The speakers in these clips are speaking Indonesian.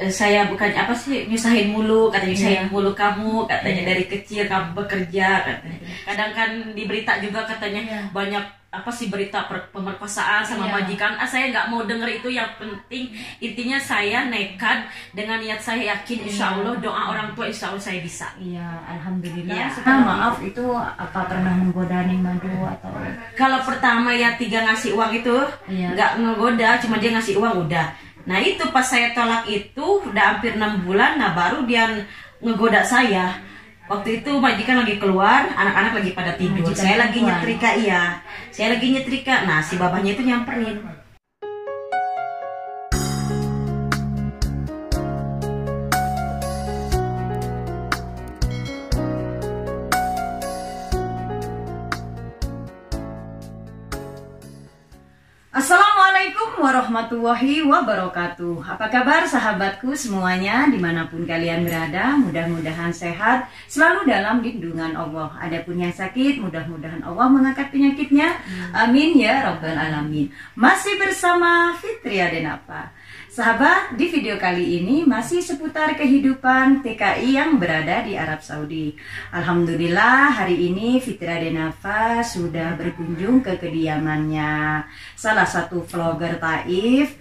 saya bukan apa sih nyusahin mulu, katanya nyusahin mulu kamu, katanya dari kecil kamu bekerja, katanya. Kadang kan di berita juga katanya banyak apa sih berita pemerkosaan sama majikan. Saya nggak mau denger itu. Yang penting intinya saya nekat dengan niat saya yakin insya Allah doa orang tua insya Allah saya bisa. Iya, alhamdulillah. Maaf itu apa pernah menggoda Neng Madu atau? Kalau pertama ya 3 ngasih uang itu nggak ngegoda, cuma dia ngasih uang udah. Nah itu pas saya tolak itu udah hampir 6 bulan, nah baru dia ngegoda saya. Waktu itu majikan lagi keluar, anak-anak lagi pada tidur, saya lagi nyetrika, saya lagi nyetrika. Nah si babahnya itu nyamperin. Assalamualaikum warahmatullahi wabarakatuh. Apa kabar sahabatku semuanya dimanapun kalian berada? Mudah-mudahan sehat, selalu dalam lindungan Allah. Adapun yang sakit, mudah-mudahan Allah mengangkat penyakitnya. Amin ya rabbal alamin. Masih bersama Fitria Denapa. Sahabat, di video kali ini masih seputar kehidupan TKI yang berada di Arab Saudi. Alhamdulillah hari ini Fitria Denapa sudah berkunjung ke kediamannya salah satu vlogger Taif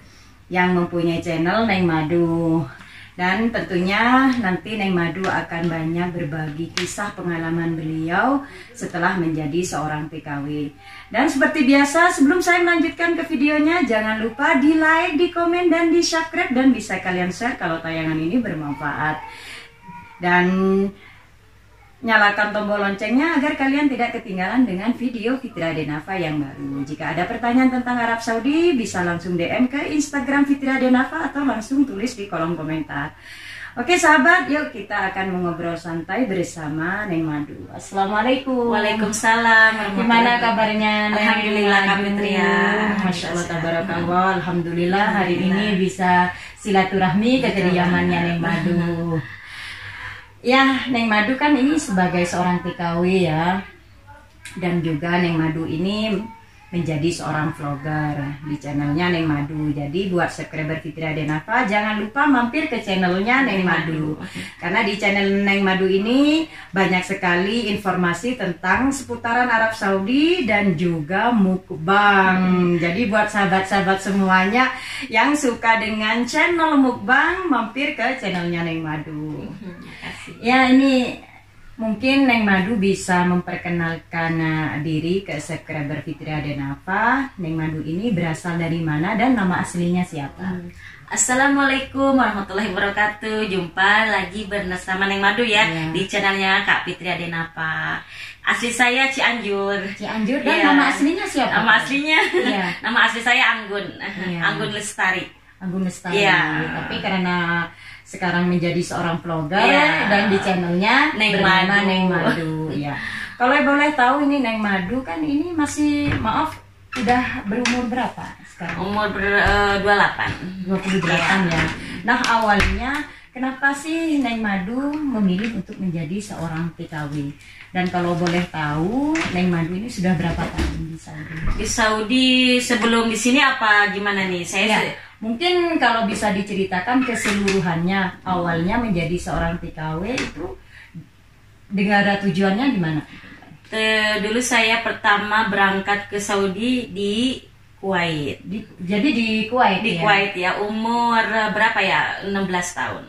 yang mempunyai channel Neng Madu. Dan tentunya nanti Neng Madu akan banyak berbagi kisah pengalaman beliau setelah menjadi seorang TKW. Dan seperti biasa, sebelum saya melanjutkan ke videonya, jangan lupa di like, di komen, dan di subscribe. Dan bisa kalian share kalau tayangan ini bermanfaat. Dan nyalakan tombol loncengnya agar kalian tidak ketinggalan dengan video Fitria Denapa yang baru. Jika ada pertanyaan tentang Arab Saudi, bisa langsung DM ke Instagram Fitria Denapa atau langsung tulis di kolom komentar. Oke sahabat, yuk kita akan mengobrol santai bersama Neng Madu. Assalamualaikum. Waalaikumsalam. Gimana kabarnya Neng? Alhamdulillah Kak Fitria. Masya Allah tabarakallah. Alhamdulillah hari ini bisa silaturahmi ke kediamannya Neng Madu. Ya, Neng Madu kan ini sebagai seorang TKW ya. Dan juga Neng Madu ini menjadi seorang vlogger di channelnya Neng Madu. Jadi buat subscriber Fitria Denapa jangan lupa mampir ke channelnya Neng Madu. Karena di channel Neng Madu ini banyak sekali informasi tentang seputaran Arab Saudi dan juga mukbang. Jadi buat sahabat-sahabat semuanya yang suka dengan channel mukbang, mampir ke channelnya Neng Madu. Ya, ini mungkin Neng Madu bisa memperkenalkan diri ke subscriber Fitria Denapa. Neng Madu ini berasal dari mana dan nama aslinya siapa? Assalamualaikum warahmatullahi wabarakatuh. Jumpa lagi bersama Neng Madu ya di channelnya Kak Fitria Denapa. Asli saya Cianjur. Cianjur dan nama aslinya siapa? Nama aslinya, nama asli saya Anggun, Anggun Lestari. Anggun Lestari. Tapi karena sekarang menjadi seorang vlogger dan di channelnya Neng Madu. Ya. Kalau boleh tahu ini Neng Madu kan ini masih udah berumur berapa sekarang? Umur 28 ya. Nah awalnya kenapa sih Neng Madu memilih untuk menjadi seorang TKW? Dan kalau boleh tahu Neng Madu ini sudah berapa tahun di Saudi? Di Saudi sebelum di sini apa gimana nih? Mungkin kalau bisa diceritakan keseluruhannya, awalnya menjadi seorang TKW itu dengan tujuannya gimana? Dulu saya pertama berangkat ke Saudi di Kuwait. Jadi di Kuwait Kuwait ya, umur berapa ya? 16 tahun.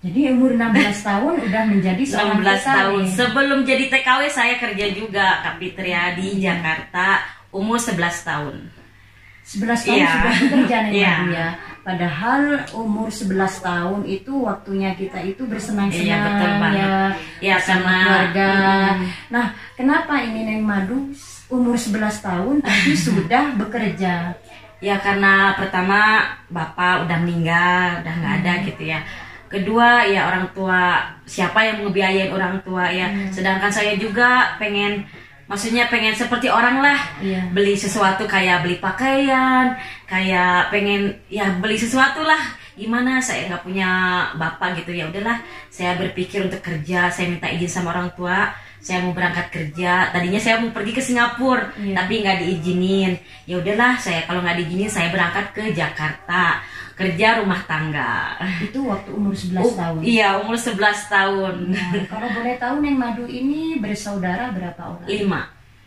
Jadi umur 16 tahun udah menjadi seorang 16 tahun. Sebelum jadi TKW saya kerja juga Kak Fitria di Jakarta, umur 11 tahun. 11 tahun sudah bekerja Neng Madu ya. Padahal umur 11 tahun itu waktunya kita itu bersenang-senang ya sama keluarga. Nah, kenapa ini Neng Madu umur 11 tahun tapi sudah bekerja? Ya karena pertama bapak udah meninggal, udah nggak ada gitu ya. Kedua ya orang tua, siapa yang ngebiayain orang tua ya. Sedangkan saya juga pengen seperti orang lah, beli sesuatu kayak beli pakaian, kayak pengen ya beli sesuatu lah. Gimana saya nggak punya bapak gitu ya udahlah. Saya berpikir untuk kerja, saya minta izin sama orang tua. Saya mau berangkat kerja. Tadinya saya mau pergi ke Singapura, tapi nggak diizinin. Ya udahlah, saya kalau nggak diizinin saya berangkat ke Jakarta. kerja rumah tangga. Itu waktu umur 11 tahun. Iya, umur 11 tahun. Nah, kalau boleh tahu Neng Madu ini bersaudara berapa orang? 5.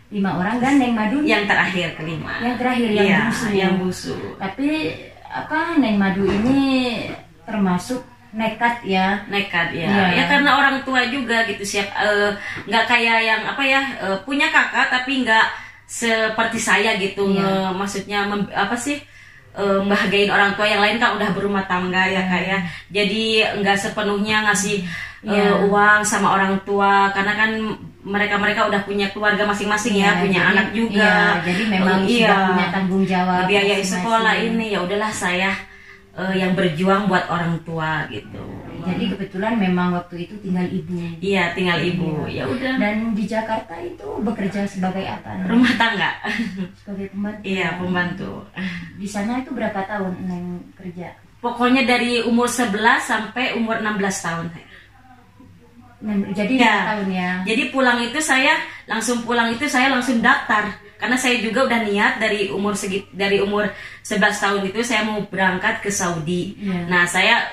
5 orang kan Neng Madu? Yang terakhir kelima. Yang terakhir yang Iya, bungsu. yang bungsu. Tapi apa Neng Madu ini termasuk nekat ya? Nekat ya. Iya. Ya karena orang tua juga gitu siap, nggak kayak yang apa ya, punya kakak tapi nggak seperti saya gitu. Iya. Maksudnya apa sih? Bahagiain orang tua, yang lain kan udah berumah tangga ya Kak ya. Jadi nggak sepenuhnya ngasih uang sama orang tua, karena kan mereka udah punya keluarga masing-masing ya, punya jadi, anak juga. Jadi memang sudah punya tanggung jawab. Biaya masing-masing. sekolah ini ya udahlah saya yang berjuang buat orang tua gitu. Jadi kebetulan memang waktu itu tinggal ibu. Iya, tinggal ibu. Ya udah. Dan di Jakarta itu bekerja sebagai apa? Neng? Rumah tangga. Sebagai pembantu. Iya, pembantu. Di sana itu berapa tahun Neng kerja? Pokoknya dari umur 11 sampai umur 16 tahun. Jadi Ya. 5 tahun ya. Jadi pulang itu saya langsung daftar, karena saya juga udah niat dari umur 11 tahun itu saya mau berangkat ke Saudi. Iya. Nah, saya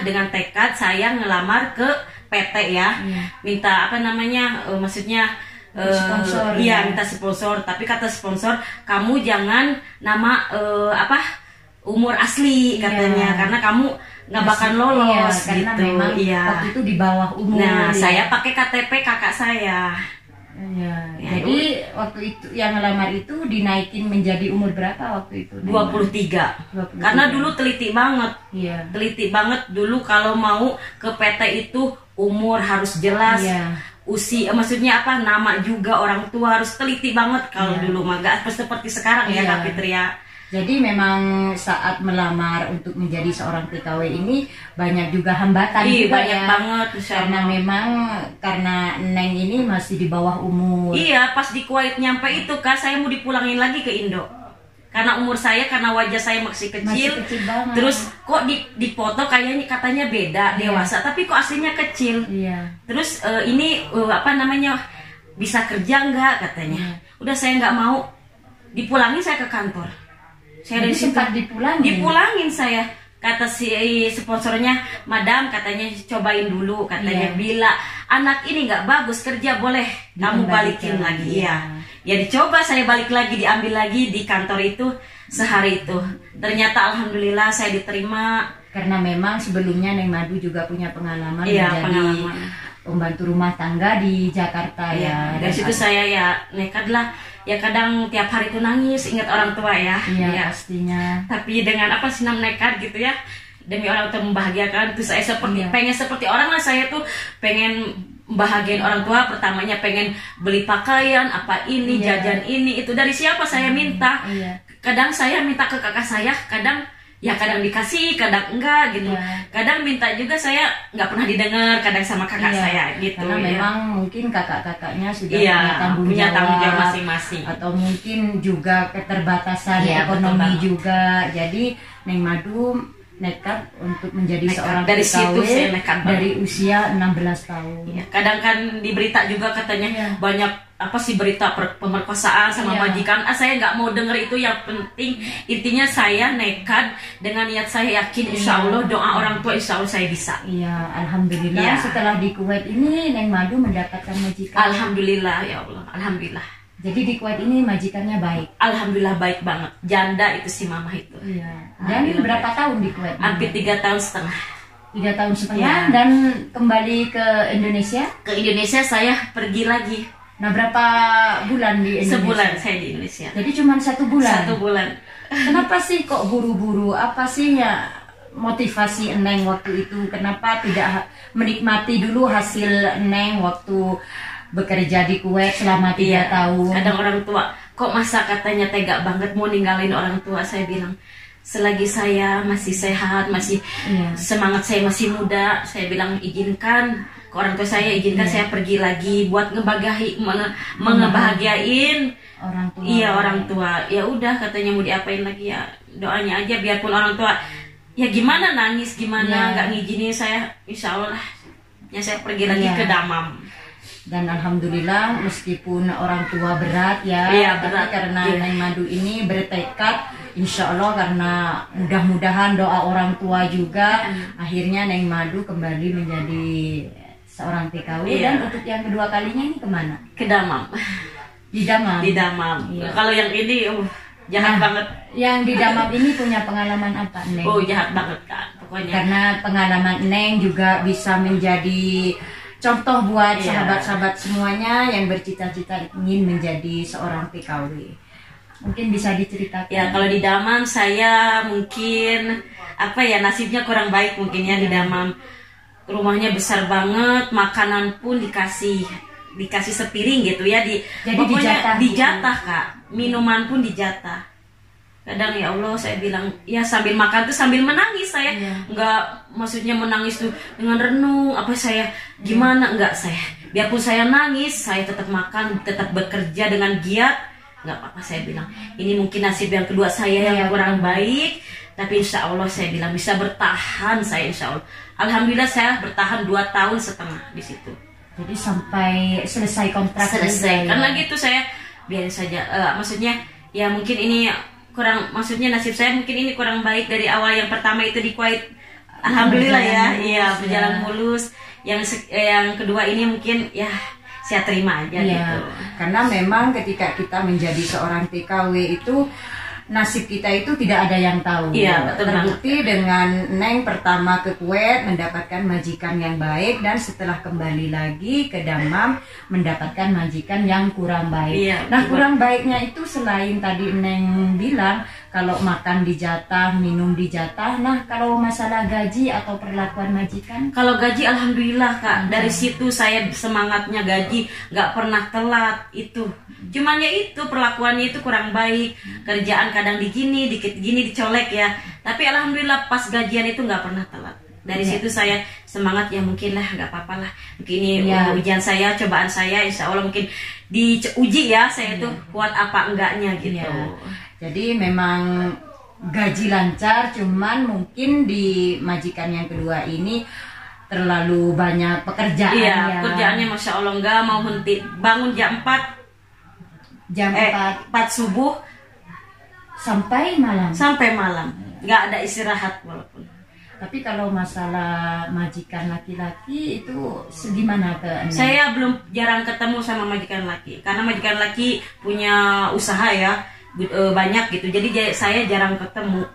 dengan tekad saya ngelamar ke PT ya. Iya. Minta apa namanya? Maksudnya Sponsor, iya, ya. minta sponsor, tapi kata sponsor kamu jangan nama umur asli katanya, Iya. karena kamu nggak bakal lolos karena gitu. memang Iya. waktu itu di bawah umur. Nah, ya. saya pakai KTP kakak saya. Iya. Ya, Jadi waktu itu yang ngelamar itu dinaikin menjadi umur berapa waktu itu? 23. 23. Karena dulu teliti banget. Iya. Teliti banget dulu kalau mau ke PT itu umur harus jelas. Iya. Usia, maksudnya apa, nama juga orang tua harus teliti banget kalau Iya. dulu mah nggak seperti sekarang ya Iya. Kak Fitri ya. Jadi memang saat melamar untuk menjadi seorang TKW ini banyak juga hambatan juga banyak ya. banget Insya Karena Allah. memang karena Neng ini masih di bawah umur. Iya, pas di Kuwait nyampe itu Kak, saya mau dipulangin lagi ke Indo. Karena umur saya, karena wajah saya masih kecil. Masih kecil banget. Terus kok di foto kayaknya katanya beda, Iya. dewasa, tapi kok aslinya kecil. Iya. Terus ini apa namanya, bisa kerja nggak katanya. Udah saya nggak mau, dipulangin saya ke kantor. Saya Jadi dari situ sempat dipulangin saya. Kata si sponsornya, madam katanya cobain dulu katanya. Iya. Bila anak ini nggak bagus kerja boleh kamu balikin Dikembalikan, lagi iya. ya. Ya dicoba, saya balik lagi, diambil lagi di kantor itu sehari itu. Ternyata alhamdulillah saya diterima. Karena memang sebelumnya Neng Madu juga punya pengalaman Iya, menjadi pengalaman. pembantu rumah tangga di Jakarta ya. Dari situ saya ya nekat lah. Ya kadang tiap hari itu nangis ingat orang tua ya. Iya, Ya. pastinya. Tapi dengan apa sih nekat gitu ya, demi orang tua membahagiakan. Terus saya seperti Iya. pengen seperti orang lah, saya tuh pengen bahagiain orang tua. Pertamanya pengen beli pakaian apa ini, Iya. jajan ini itu, dari siapa saya minta. Iya. Kadang saya minta ke kakak saya, kadang dikasih, kadang enggak gitu. Iya. Kadang minta juga saya nggak pernah didengar, kadang sama kakak Iya, saya gitu. Karena ya. memang mungkin kakak-kakaknya sudah Iya, punya tanggung jawab masing-masing. atau mungkin juga keterbatasan Iya, betul ekonomi banget. juga. Jadi Neng Madu nekat untuk menjadi Nekat. seorang Dari situ TKW saya nekat banget. dari usia 16 tahun. Iya, kadang kan di berita juga katanya Iya. banyak apa sih berita pemerkosaan sama Iya. majikan. Saya nggak mau denger itu, yang penting intinya saya nekat dengan niat saya yakin insya Allah doa orang tua insya Allah saya bisa. Iya, alhamdulillah Iya. setelah di Kuwait ini Neng Madu mendapatkan majikan. Alhamdulillah ya Allah, alhamdulillah. Jadi di Kuwait ini majikannya baik. Alhamdulillah baik banget. Janda itu si mama itu. Iya. Dan Alhamdulillah berapa baik. tahun di Kuwait? Hampir 3,5 tahun. 3 tahun setengah Iya. dan kembali ke Indonesia. Ke Indonesia saya pergi lagi. Nah, berapa bulan di Indonesia? Sebulan saya di Indonesia. Jadi cuma 1 bulan. 1 bulan. Kenapa sih kok buru-buru? Apa sih ya motivasi Neng waktu itu? Kenapa tidak menikmati dulu hasil Neng waktu bekerja di Kuwait selama 3 Iya, tahun? kadang orang tua, kok masa katanya tega banget mau ninggalin orang tua. Saya bilang, selagi saya masih sehat, masih Iya. semangat, saya masih muda, saya bilang izinkan ke orang tua saya, izinkan Iya. saya pergi lagi buat ngebahagiain Orang tua. iya orang tua. Ya udah katanya mau diapain lagi ya, doanya aja, biarpun orang tua ya gimana nangis gimana Iya. nggak ngizinin saya, insya Allah ya saya pergi lagi Iya. ke Damam. Dan alhamdulillah meskipun orang tua berat ya, Iya, tapi berat. karena Iya. Neng Madu ini bertekad Insya Allah karena mudah-mudahan doa orang tua juga akhirnya Neng Madu kembali menjadi seorang TKW. Dan untuk yang kedua kalinya ini kemana? Ke Damam. Di Damam. Di Damam. Iya. Kalau yang ini jahat banget. Yang di Damam ini punya pengalaman apa, Neng? Oh, jahat banget Kak, pokoknya. Karena pengalaman Neng juga bisa menjadi contoh buat Iya. sahabat-sahabat semuanya yang bercita-cita ingin menjadi seorang TKW. Mungkin bisa diceritakan. Ya, kalau di Damam saya mungkin nasibnya kurang baik mungkin ya di Damam. Rumahnya besar banget, makanan pun dikasih sepiring gitu ya, Jadi pokoknya dijatah dijatah Kak. Minuman pun dijatah. Kadang ya Allah saya bilang ya sambil makan tuh sambil menangis saya. Enggak maksudnya menangis tuh dengan renung saya gimana, enggak, saya biarpun saya nangis saya tetap makan, tetap bekerja dengan giat. Enggak apa-apa saya bilang. Ini mungkin nasib yang kedua saya yang kurang baik, tapi insya Allah saya bilang bisa bertahan saya, insya Allah. Alhamdulillah saya bertahan 2,5 tahun di situ. Jadi sampai selesai kontrak. Selesai. Karena gitu saya biarin saja. Maksudnya ya mungkin ini kurang, maksudnya nasib saya mungkin ini kurang baik dari awal. Yang pertama itu di Kuwait, alhamdulillah ya, iya berjalan mulus. Yang kedua ini mungkin ya saya terima aja gitu. Karena memang ketika kita menjadi seorang TKW itu nasib kita itu tidak ada yang tahu. Iya, betul. Terbukti dengan Neng pertama ke Kuwait mendapatkan majikan yang baik, dan setelah kembali lagi ke Damam mendapatkan majikan yang kurang baik. Iya, nah, kurang baiknya itu selain tadi Neng bilang kalau makan dijatah, minum dijatah. Nah, kalau masalah gaji atau perlakuan majikan? Kalau gaji alhamdulillah Kak, dari situ saya semangatnya gaji, nggak pernah telat itu. Cuman ya itu perlakuannya itu kurang baik, kerjaan kadang digini, dikit gini dicolek ya. Tapi alhamdulillah pas gajian itu nggak pernah telat. Dari situ saya semangat ya mungkin lah nggak apa-apa lah. Mungkin ini ujian saya, cobaan saya, insya Allah mungkin diuji ya saya tuh kuat apa enggaknya gitu. Jadi memang gaji lancar, cuman mungkin di majikan yang kedua ini terlalu banyak pekerjaan. Iya, pekerjaannya Masya Allah nggak mau henti. Bangun jam 4 subuh sampai malam. Sampai malam, nggak ada istirahat walaupun. Tapi kalau masalah majikan laki-laki itu segimana ke Anda? Saya jarang ketemu sama majikan laki, karena majikan laki punya usaha ya. Banyak gitu, jadi saya jarang ketemu.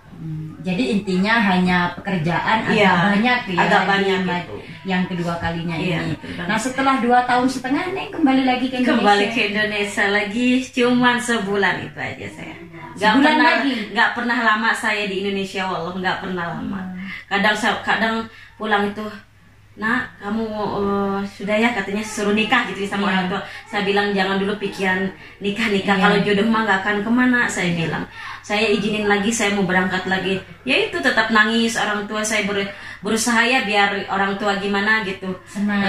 Jadi intinya hanya pekerjaan agak banyak ya, agak banyak gitu. Yang kedua kalinya ini. Nah, setelah 2,5 tahun Neng kembali lagi ke Indonesia. Kembali ke Indonesia lagi, cuman sebulan itu aja saya. Nggak pernah lama saya di Indonesia, wallah nggak pernah lama. Kadang pulang itu, nah kamu sudah ya katanya suruh nikah gitu sama orang tua. Saya bilang jangan dulu pikiran nikah. Kalau jodoh mah nggak akan kemana, saya bilang. Saya izinin lagi, saya mau berangkat lagi. Ya itu tetap nangis orang tua saya berusaha ya biar orang tua gimana gitu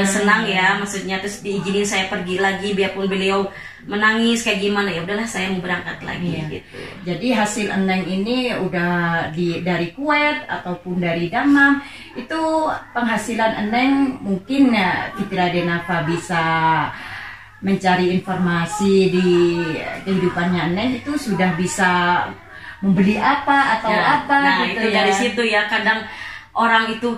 senang ya maksudnya. Terus diizinin saya pergi lagi biarpun beliau menangis kayak gimana, ya udahlah saya mau berangkat lagi gitu. Jadi hasil Neng ini udah dari Kuwait ataupun dari Damam, itu penghasilan Neng mungkin ya Fitri Adenafa bisa mencari informasi di kehidupannya Neng itu sudah bisa membeli apa atau apa nah, gitu itu ya. Dari situ ya kadang orang itu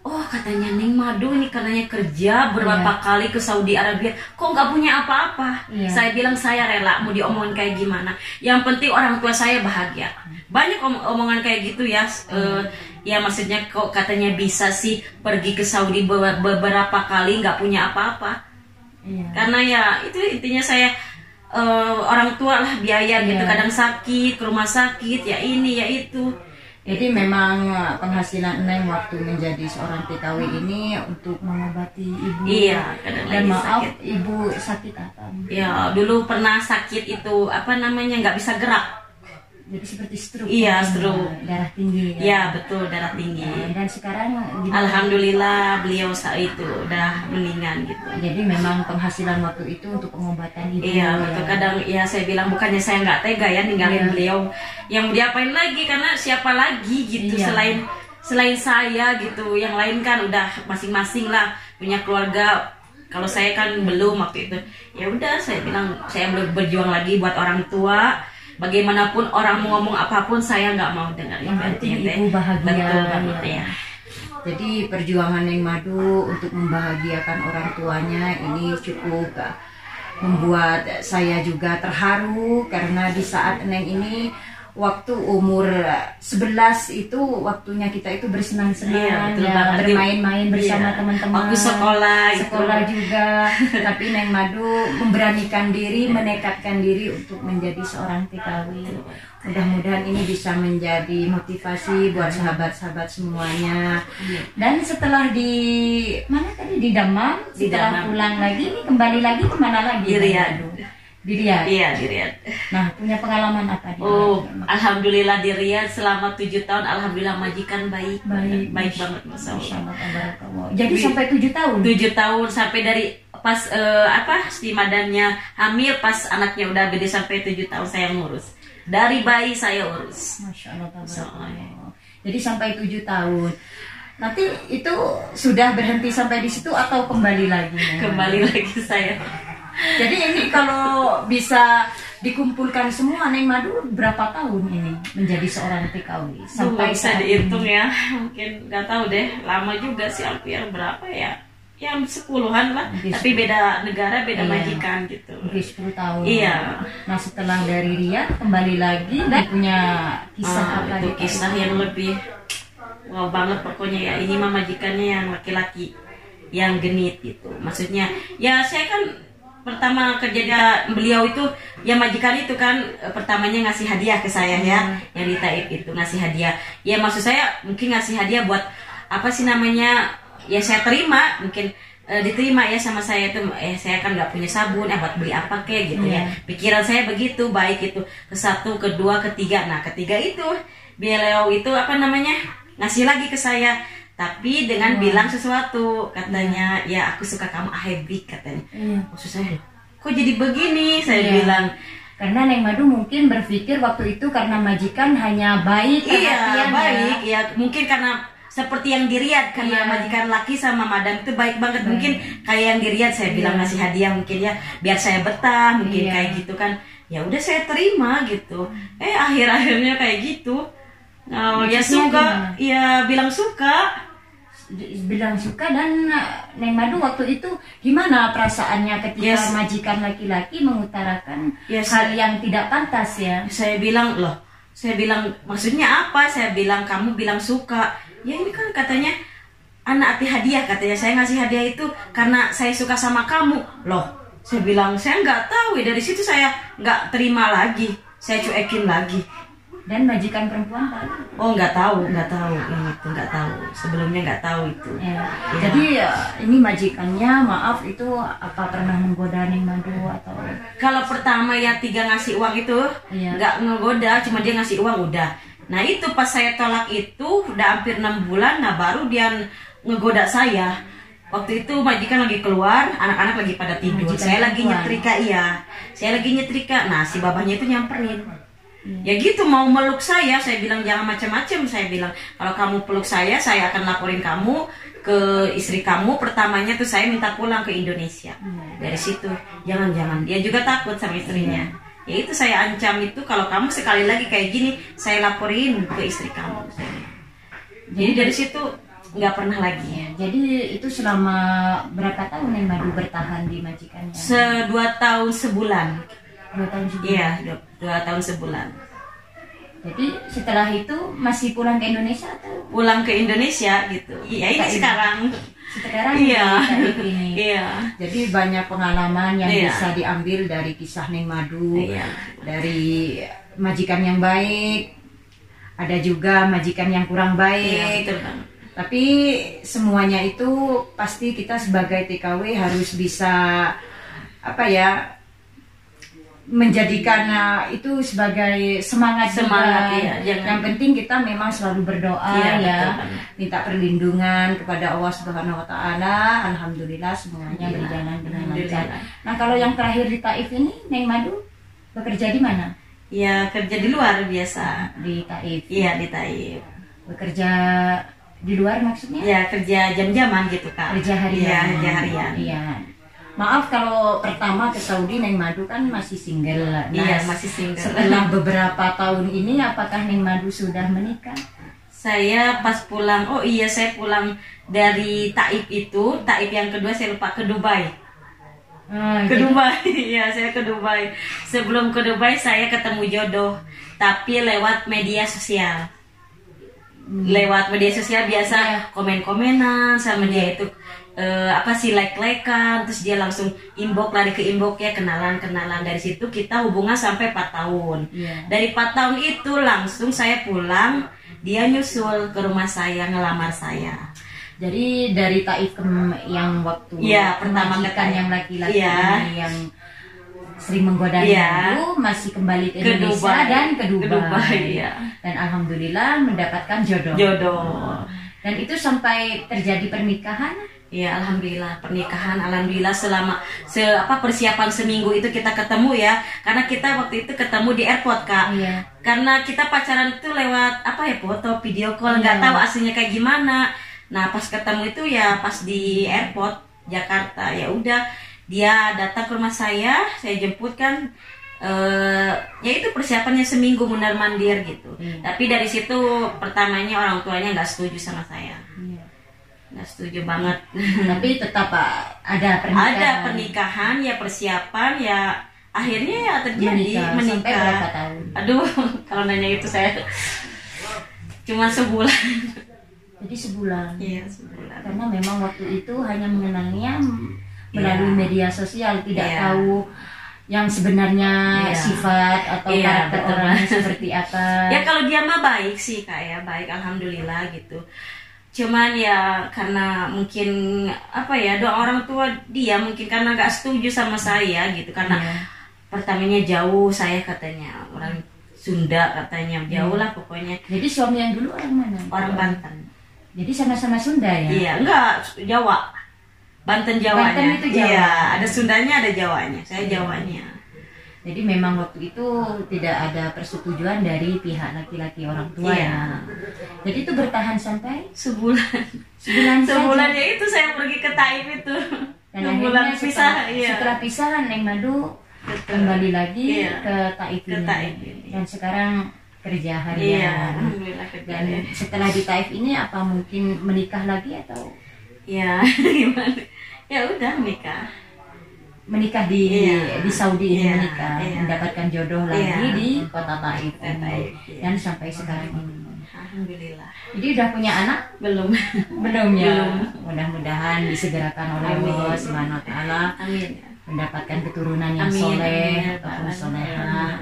katanya Neng Madu ini katanya kerja berapa kali ke Saudi Arabia kok nggak punya apa-apa. Saya bilang saya rela mau diomongin kayak gimana, yang penting orang tua saya bahagia. Banyak omongan kayak gitu ya. Ya maksudnya kok katanya bisa sih pergi ke Saudi beberapa kali nggak punya apa-apa. Karena ya itu intinya saya orang tua lah biaya gitu, kadang sakit ke rumah sakit ya ini ya itu. Jadi memang penghasilan Neng waktu menjadi seorang TKW ini untuk mengobati ibu. Iya, dan maaf sakit. Ibu sakit apa? Ya dulu pernah sakit itu nggak bisa gerak. Jadi seperti stroke. Iya, stroke. Darah tinggi. Iya, betul, darah tinggi. Dan sekarang gimana? Alhamdulillah beliau saat itu udah meninggal gitu. Jadi memang penghasilan waktu itu untuk pengobatan ibu. Iya, betul. Kadang ya saya bilang bukannya saya nggak tega ya ninggalin beliau. Yang mau diapain lagi, karena siapa lagi gitu selain saya gitu. Yang lain kan udah masing-masing lah punya keluarga. Kalau saya kan belum waktu itu. Ya udah saya bilang saya belum berjuang lagi buat orang tua. bagaimanapun orang mau ngomong apapun saya nggak mau dengar. Yang penting ibu bahagia. Betul banget ya. Jadi perjuangan Neng Madu untuk membahagiakan orang tuanya ini cukup membuat saya juga terharu, karena di saat Neng ini waktu umur 11 itu waktunya kita itu bersenang-senang, iya, bermain-main bersama teman-teman. Waktu sekolah juga. Tapi Neng Madu memberanikan diri, menekadkan diri untuk menjadi seorang TKW. Mudah-mudahan ini bisa menjadi motivasi buat sahabat-sahabat semuanya. Dan setelah di mana tadi, di Damam, setelah pulang lagi ini kembali lagi kemana lagi? Di Riyadh. Di Riyadh. Iya, di Riyadh. Nah, punya pengalaman apa di Riyadh? Alhamdulillah di Riyadh selama 7 tahun, alhamdulillah majikan baik banget, Masya Allah. Jadi sampai 7 tahun. 7 tahun sampai dari pas si madannya hamil, pas anaknya udah gede sampai 7 tahun saya ngurus. Dari bayi saya urus. Masya Allah. Jadi sampai 7 tahun. Nanti itu sudah berhenti sampai di situ atau kembali lagi? Kembali lagi saya. Jadi ini kalau bisa dikumpulkan semua, Neng Madu berapa tahun ini menjadi seorang TKW? Sampai bisa dihitung ya, mungkin nggak tahu deh, lama juga sih Alfian, berapa ya? Ya 10-an lah, tapi beda negara, beda majikan gitu. Mungkin 10 tahun. Iya. Nah setelah dari Riyadh kembali lagi dan punya kisah apa? Itu kisah yang lebih wow banget pokoknya ya. Ini mah majikannya yang laki-laki, yang genit gitu. Maksudnya ya saya kan pertama kerjanya beliau itu ya majikan itu kan pertamanya ngasih hadiah ke saya ya, yang di Taif itu ngasih hadiah. Ya maksud saya mungkin ngasih hadiah buat apa sih namanya, ya saya terima, mungkin diterima ya sama saya itu, saya kan nggak punya sabun, buat beli apa kek gitu ya. Pikiran saya begitu, baik itu ke satu, kedua, ketiga. Nah ketiga itu beliau itu apa namanya ngasih lagi ke saya, tapi dengan bilang sesuatu, katanya ya aku suka kamu ahebrik katanya. Maksud saya kok jadi begini, saya bilang. Karena Neng Madu mungkin berpikir waktu itu karena majikan hanya baik, baik ya, mungkin karena seperti yang di Riyadh, karena majikan laki sama madam itu baik banget. Mungkin kayak yang di Riyadh saya bilang ngasih hadiah mungkin ya biar saya betah, mungkin kayak gitu kan. Ya udah saya terima gitu. Akhir-akhirnya kayak gitu. Ya suka, ya bilang suka. Dan Neng Madu waktu itu gimana perasaannya ketika majikan laki-laki mengutarakan hal yang tidak pantas ya? Saya bilang maksudnya apa? Saya bilang kamu bilang suka. Ya ini kan katanya anak hati hadiah, katanya saya ngasih hadiah itu karena saya suka sama kamu. Loh, saya bilang saya nggak tahu ya, dari situ saya nggak terima lagi, saya cuekin lagi. Dan majikan perempuan tahu? Oh nggak tahu ini itu nggak tahu, sebelumnya nggak tahu itu. Jadi ini majikannya maaf itu apa pernah menggoda Neng Madu atau? Kalau pertama ya 3 ngasih uang itu nggak ngegoda, cuma dia ngasih uang udah. Nah itu pas saya tolak itu udah hampir 6 bulan, nah baru dia ngegoda saya. Waktu itu majikan lagi keluar, anak-anak lagi pada tidur, saya lagi nyetrika. Nah si babahnya itu nyamperin. Ya gitu mau meluk saya bilang jangan macam-macam, saya bilang kalau kamu peluk saya akan laporin kamu ke istri kamu. Pertamanya tuh saya minta pulang ke Indonesia. Dari situ jangan, dia juga takut sama istrinya. Ya itu saya ancam itu, kalau kamu sekali lagi kayak gini saya laporin ke istri kamu. Jadi dari situ nggak pernah lagi. Jadi itu selama berapa tahun Neng Madu bertahan di majikannya? 2 tahun sebulan. 2 tahun sebulan. Iya, 2 tahun sebulan. Jadi setelah itu masih pulang ke Indonesia atau? Pulang ke Indonesia gitu. Iya, ini sekarang. Iya. Jadi banyak pengalaman yang bisa diambil dari kisah Neng Madu, dari majikan yang baik, ada juga majikan yang kurang baik. Tapi semuanya itu pasti kita sebagai TKW harus bisa menjadikan itu sebagai semangat juga. Yang penting kita memang selalu berdoa minta perlindungan kepada Allah Subhanahu wa taala. Alhamdulillah semuanya berjalan dengan lancar. Nah, kalau yang terakhir di Taif ini Neng Madu bekerja di mana? Ya, kerja di luar biasa. Di Taif. Iya, di Taif. Bekerja di luar maksudnya? Ya, kerja jam-jaman gitu, Kak. Kerja harian. Iya, kerja harian. Iya. Maaf kalau pertama ke Saudi Neng Madu kan masih single. Nah, Iya, masih single. Setelah beberapa tahun ini apakah Neng Madu sudah menikah? Saya pas pulang, oh iya saya pulang dari Taif itu, Taif yang kedua saya lupa, ke Dubai. Ke Dubai, ya saya ke Dubai. Sebelum ke Dubai saya ketemu jodoh, tapi lewat media sosial. Lewat media sosial biasa komen-komenan sama dia itu like-likean, terus dia langsung inbox, lari ke inbox ya, kenalan dari situ kita hubungan sampai 4 tahun. Dari 4 tahun itu langsung saya pulang, dia nyusul ke rumah saya ngelamar saya. Jadi dari Taif yang waktu pertama majikan yang laki-laki ini yang sering menggoda itu masih kembali ke Indonesia dan ke Dubai. Dan alhamdulillah mendapatkan jodoh. Dan itu sampai terjadi pernikahan. Ya alhamdulillah pernikahan, alhamdulillah selama persiapan seminggu itu kita ketemu ya, karena kita waktu itu ketemu di airport Kak. Karena kita pacaran itu lewat foto, video call, nggak tahu aslinya kayak gimana. Nah pas ketemu itu ya pas di airport Jakarta, ya udah dia datang ke rumah saya jemput kan. Ya itu persiapannya seminggu mundar mandir gitu. Tapi dari situ pertamanya orang tuanya nggak setuju sama saya. Nggak setuju banget. Tapi tetap ada pernikahan. Ada pernikahan ya, persiapan ya, akhirnya ya terjadi menikah. Sampai berapa tahun? Aduh kalau nanya itu saya cuma sebulan. Jadi sebulan. Iya sebulan. Karena memang waktu itu hanya mengenalnya melalui media sosial, tidak tahu yang sebenarnya sifat atau karakter orangnya seperti apa. Ya kalau dia mah baik sih Kak ya, baik alhamdulillah gitu. Cuman ya karena mungkin doa orang tua dia mungkin karena nggak setuju sama saya gitu, karena pertamanya jauh, saya katanya orang Sunda katanya, jauh lah pokoknya. Jadi suami yang dulu orang mana? Orang Banten. Jadi sama-sama Sunda ya? Iya, enggak, Jawa. Banten Jawanya. Banten itu Jawa. Iya, ada Sundanya, ada Jawanya. Saya Jawanya. Jadi memang waktu itu tidak ada persetujuan dari pihak laki-laki orang tua ya. Jadi itu bertahan sampai sebulan. Sebulan ya itu saya pergi ke Taif itu. Dan akhirnya setelah pisahan Neng Madu kembali lagi ke Taif ini. Dan sekarang kerja harian. Dan setelah di Taif ini apa mungkin menikah lagi atau? Ya gimana? Ya udah menikah di Saudi ini mendapatkan jodoh lagi di kota Taif dan sampai sekarang ini. Alhamdulillah. Jadi udah punya anak? Belum ya. Mudah-mudahan disegerakan oleh Allah Subhanahu wa taala. Amin. Mendapatkan keturunan yang soleh ataupun solehah.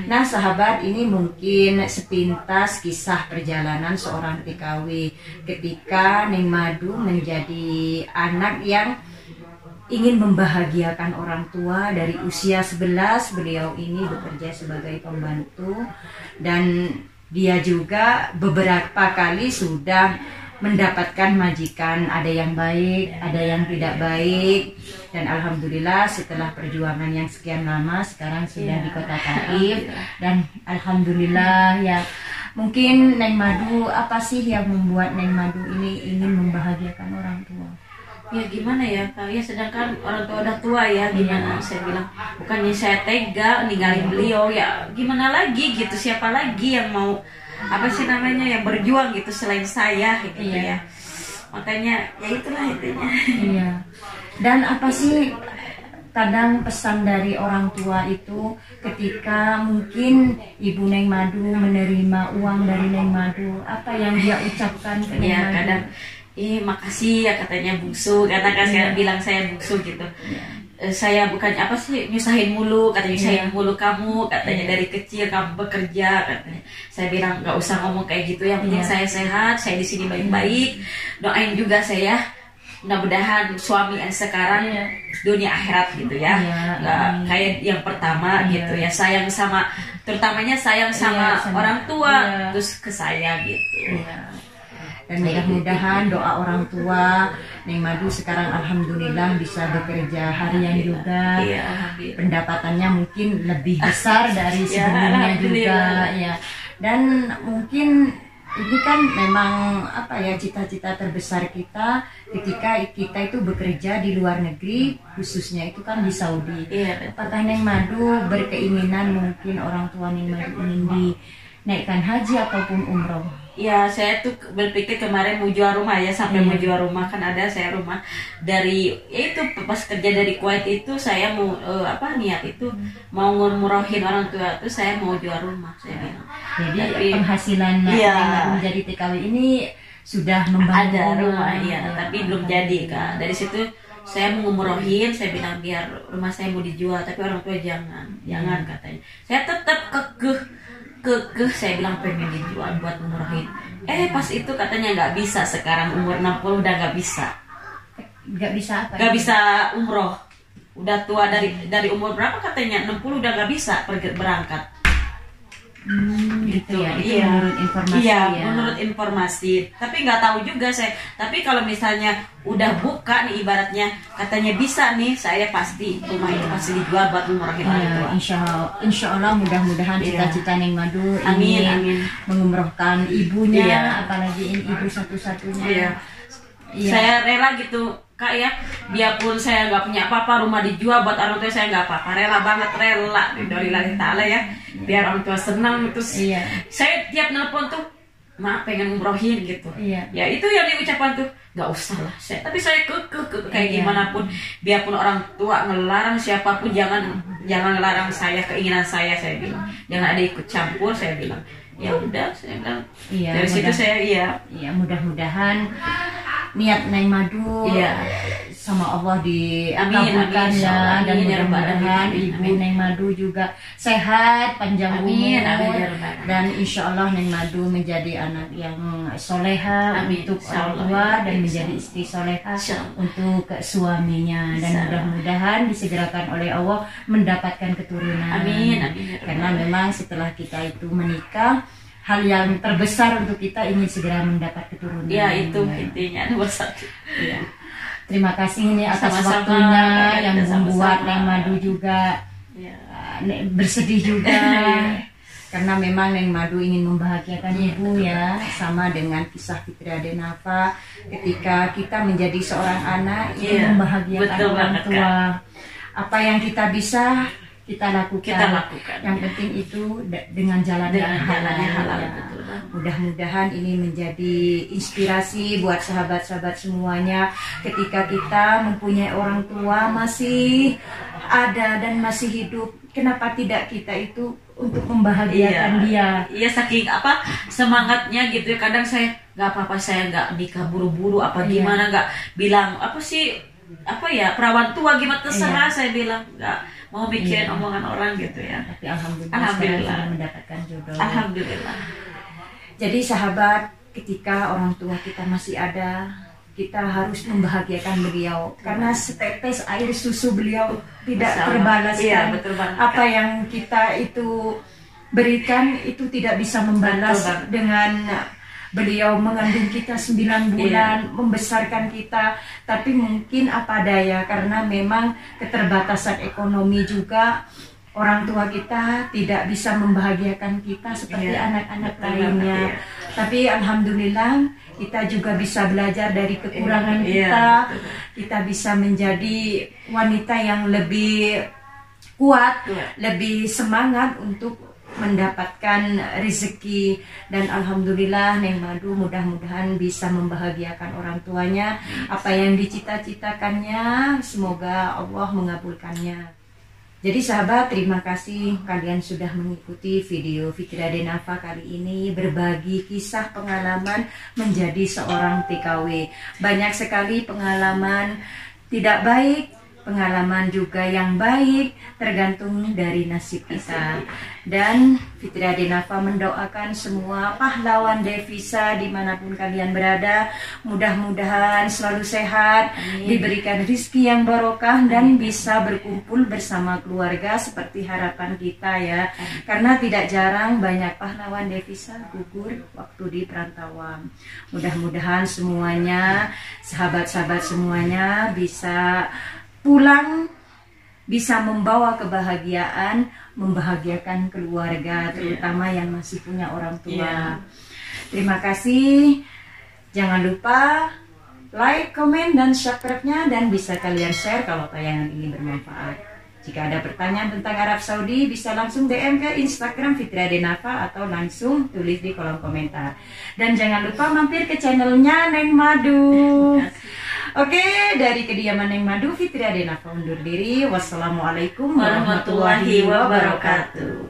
Nah sahabat, ini mungkin sepintas kisah perjalanan seorang TKW ketika Neng Madu menjadi anak yang ingin membahagiakan orang tua. Dari usia 11 beliau ini bekerja sebagai pembantu, dan dia juga beberapa kali sudah mendapatkan majikan, ada yang baik, ada yang tidak baik, dan alhamdulillah setelah perjuangan yang sekian lama sekarang sudah di kota Taif. Dan alhamdulillah ya, mungkin Neng Madu, apa sih yang membuat Neng Madu ini ingin membahagiakan orang tua? Ya gimana ya Kak, ya sedangkan orang tua udah tua ya, gimana saya bilang, bukannya saya tega ninggalin beliau, ya gimana lagi gitu, siapa lagi yang mau yang berjuang gitu selain saya gitu ya. Makanya ya itulah intinya. Dan apa sih kadang pesan dari orang tua itu ketika mungkin Ibu Neng Madu menerima uang dari Neng Madu, apa yang dia ucapkan ke Neng Madu? Kadang makasih ya katanya bungsu, katakan saya bilang saya bungsu gitu. Saya bukan nyusahin mulu, katanya nyusahin mulu kamu, katanya dari kecil kamu bekerja, katanya. Saya bilang nggak usah ngomong kayak gitu, yang penting saya sehat, saya di sini baik-baik. Doain juga saya, mudah-mudahan suami yang sekarang dunia akhirat gitu ya, nggak kayak yang pertama gitu ya, sayang sama, terutamanya sayang sama orang tua, terus ke saya gitu. Dan mudah-mudahan doa orang tua Neng Madu sekarang alhamdulillah bisa bekerja harian juga, pendapatannya mungkin lebih besar dari sebelumnya juga ya. Dan mungkin ini kan memang apa ya, cita-cita terbesar kita ketika kita itu bekerja di luar negeri, khususnya itu kan di Saudi. Iya. Apakah Neng Madu berkeinginan, mungkin orang tua Neng Madu ingin dinaikkan haji ataupun umroh? Ya, saya tuh berpikir kemarin mau jual rumah ya, sampai mau jual rumah, kan ada saya rumah dari ya itu pas kerja dari Kuwait itu saya mau niat itu mau ngumrohin orang tua tuh, saya mau jual rumah saya bilang. Jadi penghasilan yang menjadi TKW ini sudah membangun ada rumah ya, tapi belum jadi Kak. Dari situ saya mau ngumrohin, saya bilang biar rumah saya mau dijual, tapi orang tua jangan katanya. Saya tetap kekeh saya bilang pengen dijual buat umrohin. Pas itu katanya nggak bisa, sekarang umur 60 udah nggak bisa. Nggak bisa apa? Nggak bisa umroh. Udah tua, dari umur berapa katanya? 60 udah nggak bisa berangkat. Gitu ya, itu menurut informasi. Iya, ya, menurut informasi. Tapi nggak tahu juga saya. Tapi kalau misalnya udah buka nih, ibaratnya katanya bisa nih, saya pasti rumah itu pasti dijual buat umrohin orang tua. Insya Allah mudah-mudahan cita-cita Neng Madu amin, ini mengumrohkan ibunya, apalagi ini ibu satu-satunya. Iya. Saya rela gitu Kak ya, biarpun saya nggak punya apa-apa, rumah dijual buat orang tua saya nggak apa-apa, rela banget, rela dari Allah Ta'ala ya, biar orang tua senang. Terus saya tiap nelpon tuh, mak pengen umrohin gitu. Ya itu yang diucapkan tuh, nggak usah lah. Tapi saya kekeh kayak gimana pun, biarpun orang tua ngelarang, siapapun jangan ngelarang saya, keinginan saya bilang, jangan ada ikut campur, saya bilang. Ya udah, saya bilang. Dari situ saya mudah-mudahan niat Neng Madu sama Allah dikabulkan ya, dan mudah-mudahan ibu Neng Madu juga sehat, panjang umur, dan insya Allah Neng Madu menjadi anak yang soleha untuk orang tua dan menjadi istri soleha untuk suaminya, dan mudah-mudahan disegerakan oleh Allah mendapatkan keturunan. Karena memang setelah kita itu menikah, hal yang terbesar untuk kita ingin segera mendapat keturunan. Ya itu intinya nomor satu. Terima kasih ini atas waktunya yang membuat Neng Madu juga bersedih juga. Karena memang Neng Madu ingin membahagiakan ibu ya, sama dengan kisah Fitri Adenafa ketika kita menjadi seorang anak ingin membahagiakan orang tua. Apa yang kita bisa kita lakukan. Yang penting itu dengan jalan yang halal. Mudah-mudahan ini menjadi inspirasi buat sahabat-sahabat semuanya, ketika kita mempunyai orang tua masih ada dan masih hidup, kenapa tidak kita itu untuk membahagiakan dia. Iya, saking semangatnya gitu. Kadang saya nggak apa-apa, saya nggak nikah buru-buru gimana, nggak bilang perawan tua gimana, terserah. Saya bilang nggak mau mikirin omongan orang gitu ya. Tapi alhamdulillah mendapatkan jodoh. Alhamdulillah. Jadi sahabat, ketika orang tua kita masih ada, kita harus membahagiakan beliau, karena setetes air susu beliau tidak terbalaskan. Apa yang kita itu berikan itu tidak bisa membalas. Dengan beliau mengandung kita 9 bulan, membesarkan kita, tapi mungkin apa daya, karena memang keterbatasan ekonomi juga, orang tua kita tidak bisa membahagiakan kita seperti anak-anak lainnya. Tapi alhamdulillah kita juga bisa belajar dari kekurangan kita. Kita bisa menjadi wanita yang lebih kuat, lebih semangat untuk mendapatkan rezeki. Dan alhamdulillah Neng Madu mudah-mudahan bisa membahagiakan orang tuanya. Apa yang dicita-citakannya, semoga Allah mengabulkannya. Jadi sahabat, terima kasih kalian sudah mengikuti video Fitri Adenafa kali ini, berbagi kisah pengalaman menjadi seorang TKW. Banyak sekali pengalaman tidak baik, pengalaman juga yang baik, tergantung dari nasib kita. Dan Fitri Adenafa mendoakan semua pahlawan devisa dimanapun kalian berada, mudah-mudahan selalu sehat, diberikan rezeki yang barokah, dan bisa berkumpul bersama keluarga seperti harapan kita ya. Karena tidak jarang banyak pahlawan devisa gugur waktu di perantauan. Mudah-mudahan semuanya, sahabat-sahabat semuanya bisa pulang, bisa membawa kebahagiaan, membahagiakan keluarga, terutama yang masih punya orang tua. Terima kasih. Jangan lupa like, komen, dan subscribe-nya, dan bisa kalian share kalau tayangan ini bermanfaat. Jika ada pertanyaan tentang Arab Saudi, bisa langsung DM ke Instagram Fitri Adenafa atau langsung tulis di kolom komentar. Dan jangan lupa mampir ke channelnya Neng Madu. Oke, dari kediaman Neng Madu, Fitri Adenafa undur diri. Wassalamualaikum warahmatullahi wabarakatuh.